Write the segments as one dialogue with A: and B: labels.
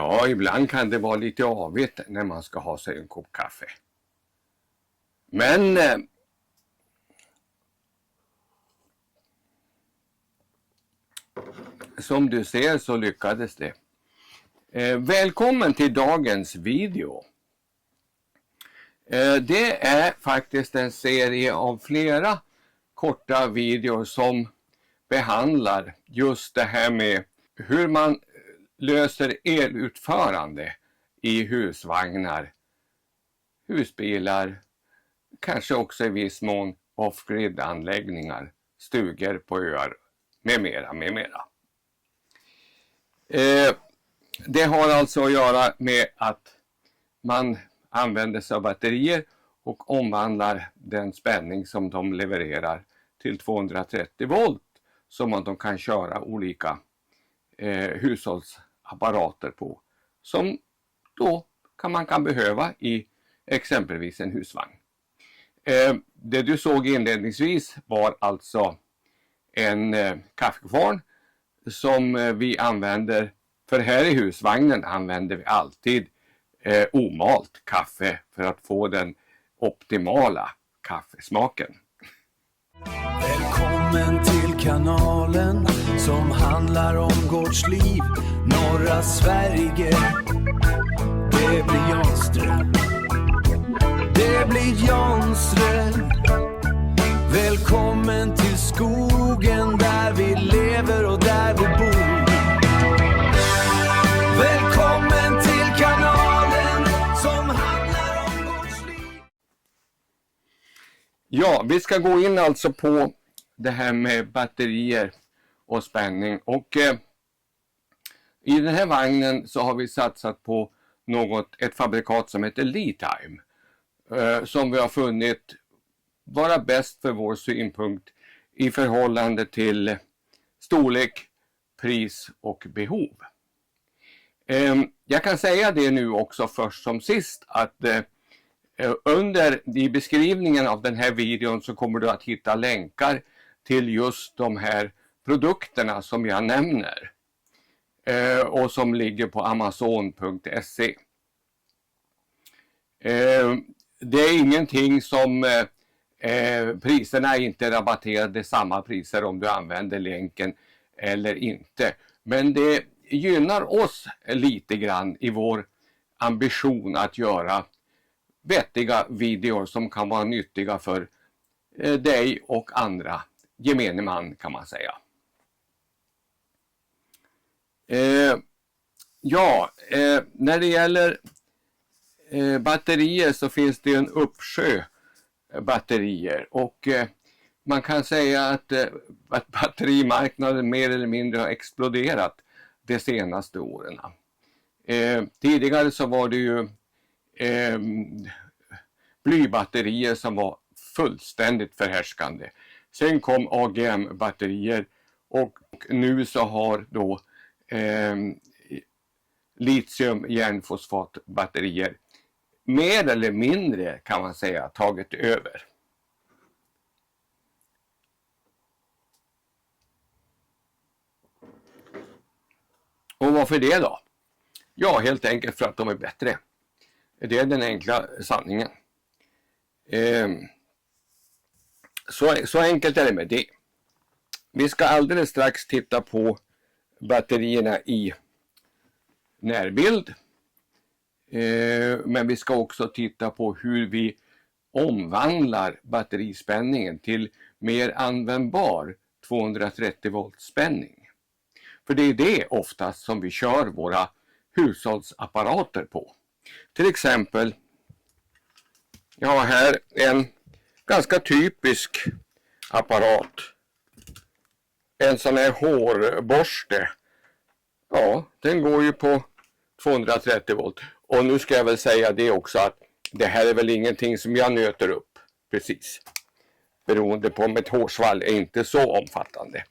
A: Ja, ibland kan det vara lite avigt när man ska ha sig en kopp kaffe. Men som du ser så lyckades det. Välkommen till dagens video. Det är faktiskt en serie av flera korta videor som behandlar just det här med hur man löser elutförande i husvagnar, husbilar, kanske också i viss mån off-grid-anläggningar, stugor på öar med mera, med mera. Det har alltså att göra med att man använder sig av batterier och omvandlar den spänning som de levererar till 230 volt som att de kan köra olika hushållsapparater på, som då man kan behöva i exempelvis en husvagn. Det du såg inledningsvis var alltså en kaffekvarn som vi använder, för här i husvagnen använder vi alltid omalt kaffe för att få den optimala kaffesmaken.
B: Välkommen till kanalen som handlar om gårdsliv, norra Sverige. Det blir Janström. Det blir Janström. Välkommen till skogen där vi lever och där vi bor. Välkommen till kanalen som handlar om gårdsliv.
A: Ja, vi ska gå in alltså på det här med batterier och spänning. Och i den här vagnen så har vi satsat på ett fabrikat som heter Li-Time. Som vi har funnit vara bäst för vår synpunkt i förhållande till storlek, pris och behov. Jag kan säga det nu också först som sist att i beskrivningen av den här videon så kommer du att hitta länkar till just de här produkterna som jag nämner och som ligger på amazon.se. Det är ingenting som priserna är inte rabatterade samma priser om du använder länken eller inte. Men det gynnar oss lite grann i vår ambition att göra vettiga videor som kan vara nyttiga för dig och andra, gemene man kan man säga. När det gäller batterier så finns det en uppsjö batterier och man kan säga att batterimarknaden mer eller mindre har exploderat de senaste åren. Tidigare så var det ju blybatterier som var fullständigt förhärskande. Sen kom AGM-batterier och nu så har då litium-järnfosfatbatterier mer eller mindre kan man säga tagit över. Och varför det då? Ja, helt enkelt för att de är bättre. Det är den enkla sanningen. Så enkelt är det med det. Vi ska alldeles strax titta på batterierna i närbild. Men vi ska också titta på hur vi omvandlar batterispänningen till mer användbar 230 volt spänning. För det är det oftast som vi kör våra hushållsapparater på. Till exempel, jag har här en ganska typisk apparat. En sån här hårborste. Ja, den går ju på 230 volt. Och nu ska jag väl säga det också att det här är väl ingenting som jag nöter upp precis. Beroende på om ett hårsvall är inte så omfattande.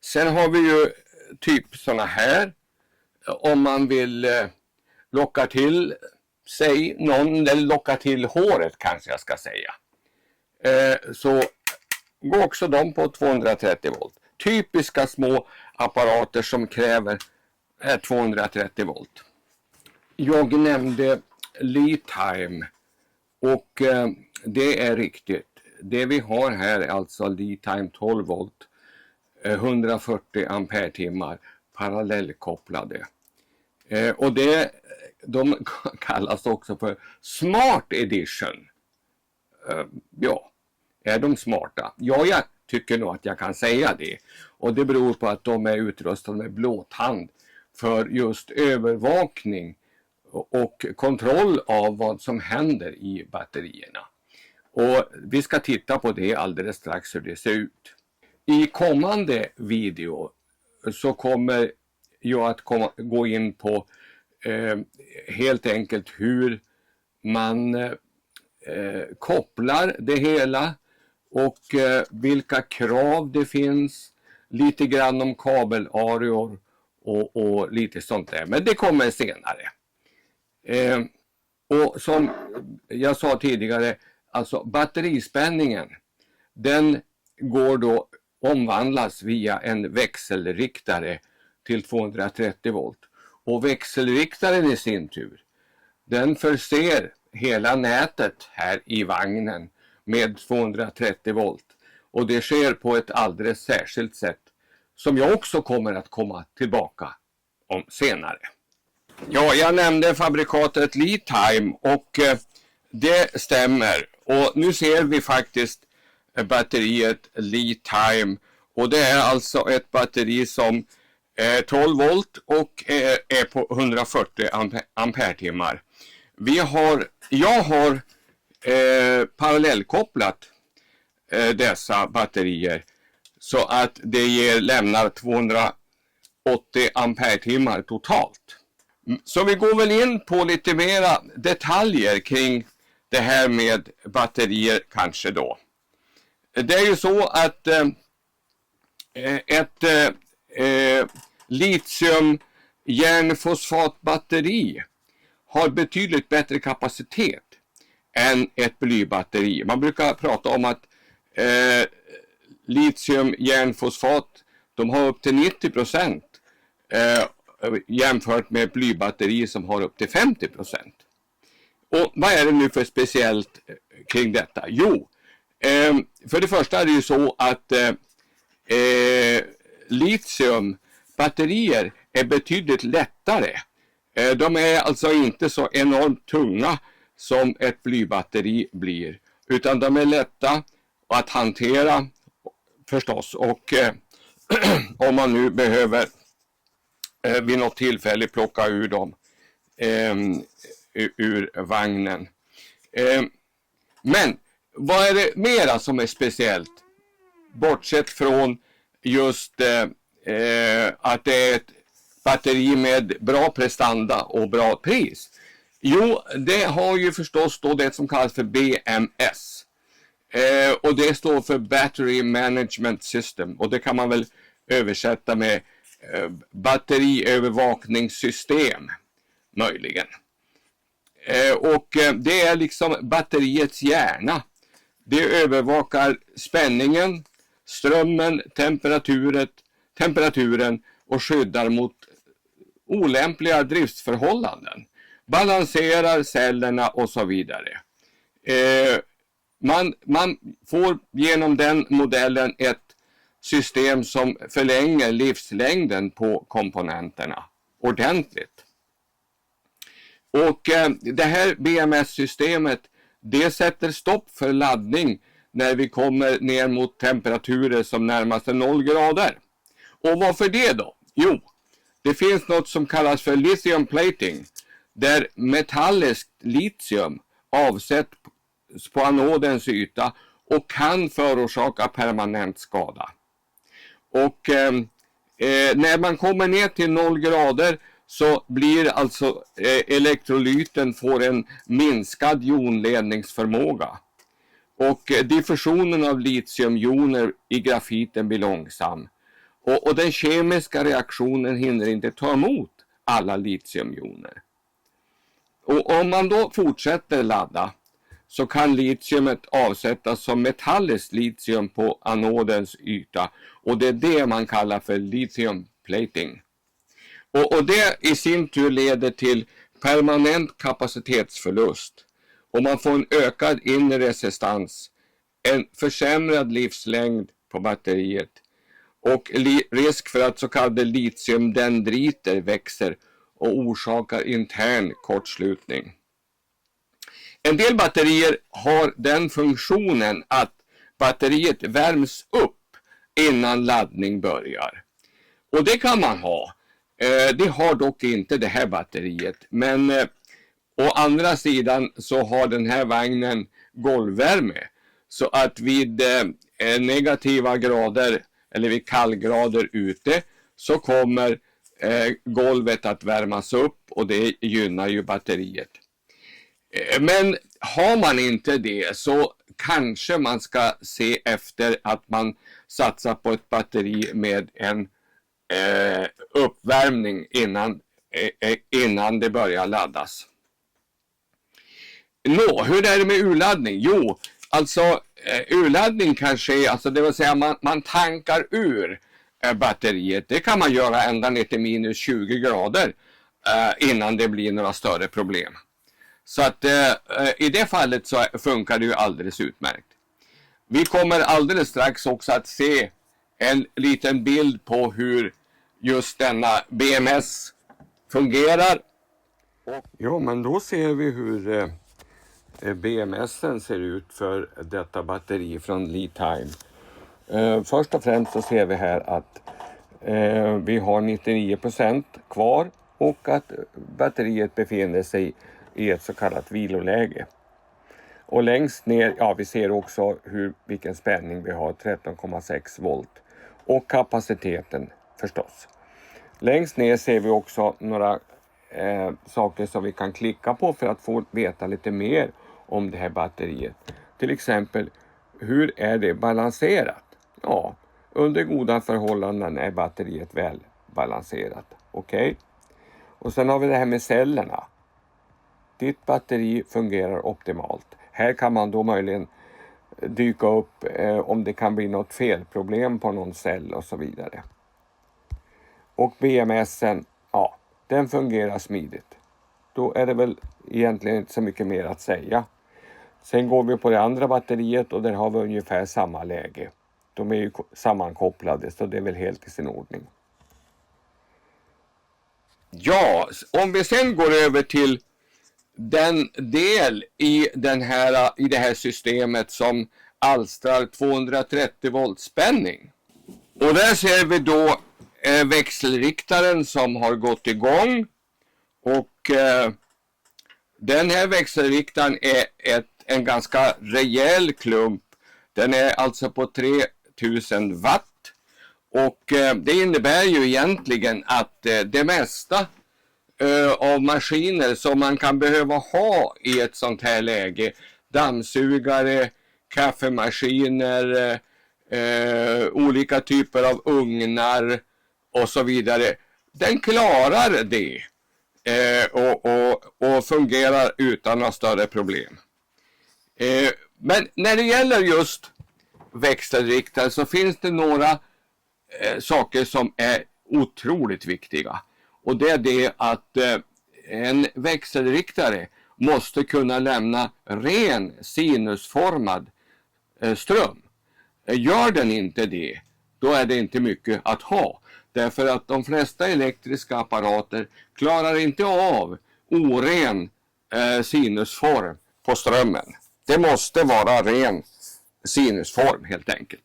A: Sen har vi ju typ såna här. Om man vill locka till sig någon, eller locka till håret kanske jag ska säga. Så går också de på 230 volt. Typiska små apparater som kräver är 230 volt. Jag nämnde lead time och det är riktigt. Det vi har här är alltså lead time 12 volt, 140 ampere-timmar parallellkopplade. Och de kallas också för Smart Edition. Ja, är de smarta? Ja, jag tycker nog att jag kan säga det. Och det beror på att de är utrustade med blåtand för just övervakning och kontroll av vad som händer i batterierna. Och vi ska titta på det alldeles strax hur det ser ut. I kommande video så kommer jag att gå in på helt enkelt hur man kopplar det hela och vilka krav det finns, lite grann om kabelareor och lite sånt där. Men det kommer senare. Och som jag sa tidigare, alltså batterispänningen, den går då omvandlas via en växelriktare till 230 volt. Och växelriktaren i sin tur, den förser hela nätet här i vagnen med 230 volt. Och det sker på ett alldeles särskilt sätt som jag också kommer att komma tillbaka om senare. Ja, jag nämnde fabrikatet Lead Time och det stämmer. Och nu ser vi faktiskt batteriet Lead Time. Och det är alltså ett batteri som är 12 volt och är på 140 ampere-timmar. Jag har parallellkopplat dessa batterier så att det lämnar 280 ampere-timmar totalt. Så vi går väl in på lite mera detaljer kring det här med batterier kanske då. Det är ju så att ett litium järnfosfatbatteri har betydligt bättre kapacitet än ett blybatteri. Man brukar prata om att litium järnfosfat, de har upp till 90% jämfört med blybatteri som har upp till 50%. Och vad är det nu för speciellt kring detta? Jo, för det första är det ju så att litiumbatterier är betydligt lättare. De är alltså inte så enormt tunga som ett blybatteri blir, utan de är lätta att hantera förstås. Och om man nu behöver vid något tillfälle plocka ur dem ur vagnen. Men vad är det mera som är speciellt? Bortsett från just att det är ett batteri med bra prestanda och bra pris. Jo, det har ju förstås då det som kallas för BMS. Och det står för Battery Management System. Och det kan man väl översätta med batteriövervakningssystem möjligen. Och det är liksom batteriets hjärna. Det övervakar spänningen, strömmen, temperaturen och skyddar mot olämpliga driftsförhållanden. Balanserar cellerna och så vidare. Man får genom den modellen ett system som förlänger livslängden på komponenterna ordentligt. Och det här BMS-systemet, det sätter stopp för laddning när vi kommer ner mot temperaturer som närmar sig 0 grader. Och varför det då? Jo, det finns något som kallas för lithium plating, där metalliskt litium avsätts på anodens yta och kan förorsaka permanent skada. Och när man kommer ner till 0 grader så blir alltså elektrolyten får en minskad jonledningsförmåga. Och diffusionen av litiumjoner i grafiten blir långsam. Och den kemiska reaktionen hinner inte ta emot alla litiumjoner. Och om man då fortsätter ladda så kan litiumet avsättas som metalliskt litium på anodens yta. Och det är det man kallar för lithium plating. Och det i sin tur leder till permanent kapacitetsförlust. Och man får en ökad inre resistans, en försämrad livslängd på batteriet och risk för att så kallade litiumdendriter växer och orsakar intern kortslutning. En del batterier har den funktionen att batteriet värms upp innan laddning börjar. Och det kan man ha. Det har dock inte det här batteriet. Men å andra sidan så har den här vagnen golvvärme. Så att vid negativa grader eller vid kallgrader ute så kommer golvet att värmas upp och det gynnar ju batteriet. Men har man inte det så kanske man ska se efter att man satsar på ett batteri med en uppvärmning innan det börjar laddas. Hur är det med urladdning? Jo, alltså urladdning kan ske, alltså det vill säga man tankar ur batteriet. Det kan man göra ända ner till minus 20 grader innan det blir några större problem. Så att i det fallet så funkar det ju alldeles utmärkt. Vi kommer alldeles strax också att se en liten bild på hur just denna BMS fungerar. Ja, men då ser vi hur BMSen ser ut för detta batteri från LiTime. Först och främst så ser vi här att vi har 99% kvar och att batteriet befinner sig i ett så kallat viloläge. Och längst ner, ja, vi ser också vilken spänning vi har, 13,6 volt. Och kapaciteten förstås. Längst ner ser vi också några saker som vi kan klicka på för att få veta lite mer om det här batteriet. Till exempel, hur är det balanserat? Ja, under goda förhållanden är batteriet väl balanserat. Okej? Och sen har vi det här med cellerna. Ditt batteri fungerar optimalt. Här kan man då möjligen dyka upp om det kan bli något felproblem på någon cell och så vidare. Och BMSen, ja, den fungerar smidigt. Då är det väl egentligen inte så mycket mer att säga. Sen går vi på det andra batteriet och där har vi ungefär samma läge. De är ju sammankopplade så det är väl helt i sin ordning. Ja, om vi sen går över till den del i det här systemet som alstrar 230 volt spänning. Och där ser vi då växelriktaren som har gått igång. Och den här växelriktaren är en ganska rejäl klump. Den är alltså på 3000 watt. Och det innebär ju egentligen att det mesta av maskiner som man kan behöva ha i ett sånt här läge, dammsugare, kaffemaskiner, olika typer av ugnar och så vidare, den klarar det och fungerar utan några större problem. Men när det gäller just växelriktare så finns det några saker som är otroligt viktiga. Och det är det att en växelriktare måste kunna lämna ren sinusformad ström. Gör den inte det, då är det inte mycket att ha. Därför att de flesta elektriska apparater klarar inte av oren sinusform på strömmen. Det måste vara ren sinusform helt enkelt.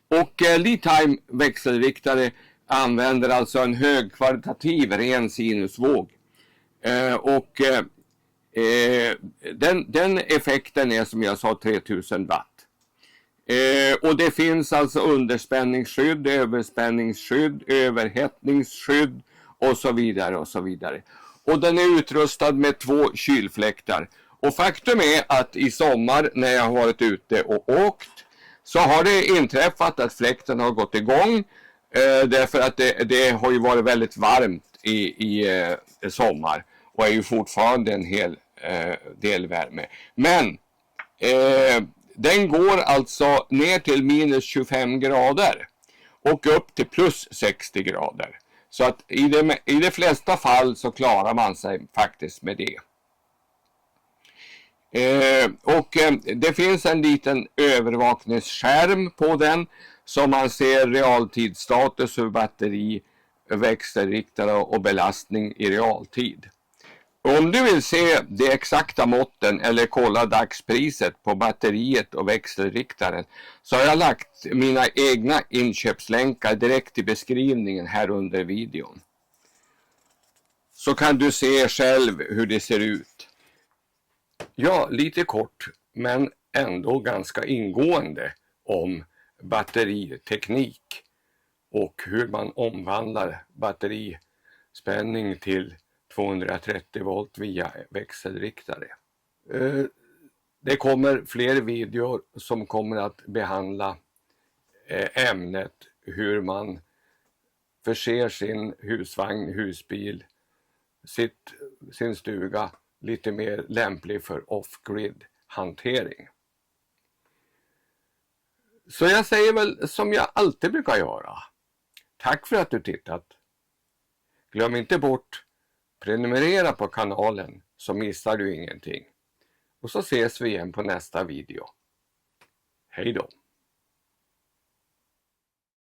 A: Och LiTime växelriktare använder alltså en högkvalitativ ren sinusvåg. Den effekten är som jag sa 3000 watt. Och det finns alltså underspänningsskydd, överspänningsskydd, överhettningsskydd och så vidare och så vidare. Och den är utrustad med 2 kylfläktar. Och faktum är att i sommar när jag har varit ute och åkt så har det inträffat att fläkten har gått igång. Därför att det har ju varit väldigt varmt i sommar och är ju fortfarande en hel del värme. Men den går alltså ner till minus 25 grader och upp till plus 60 grader. Så att i de flesta fall så klarar man sig faktiskt med det. Det finns en liten övervakningsskärm på den, så man ser realtidsstatus för batteri, växelriktare och belastning i realtid. Om du vill se de exakta måtten eller kolla dagspriset på batteriet och växelriktaren, så har jag lagt mina egna inköpslänkar direkt i beskrivningen här under videon. Så kan du se själv hur det ser ut. Ja, lite kort men ändå ganska ingående om batteriteknik och hur man omvandlar batterispänning till 230 volt via växelriktare. Det kommer fler videor som kommer att behandla ämnet hur man förser sin husvagn, husbil, sin stuga lite mer lämplig för off-grid hantering. Så jag säger väl som jag alltid brukar göra. Tack för att du tittat. Glöm inte bort prenumerera på kanalen så missar du ingenting. Och så ses vi igen på nästa video. Hej då!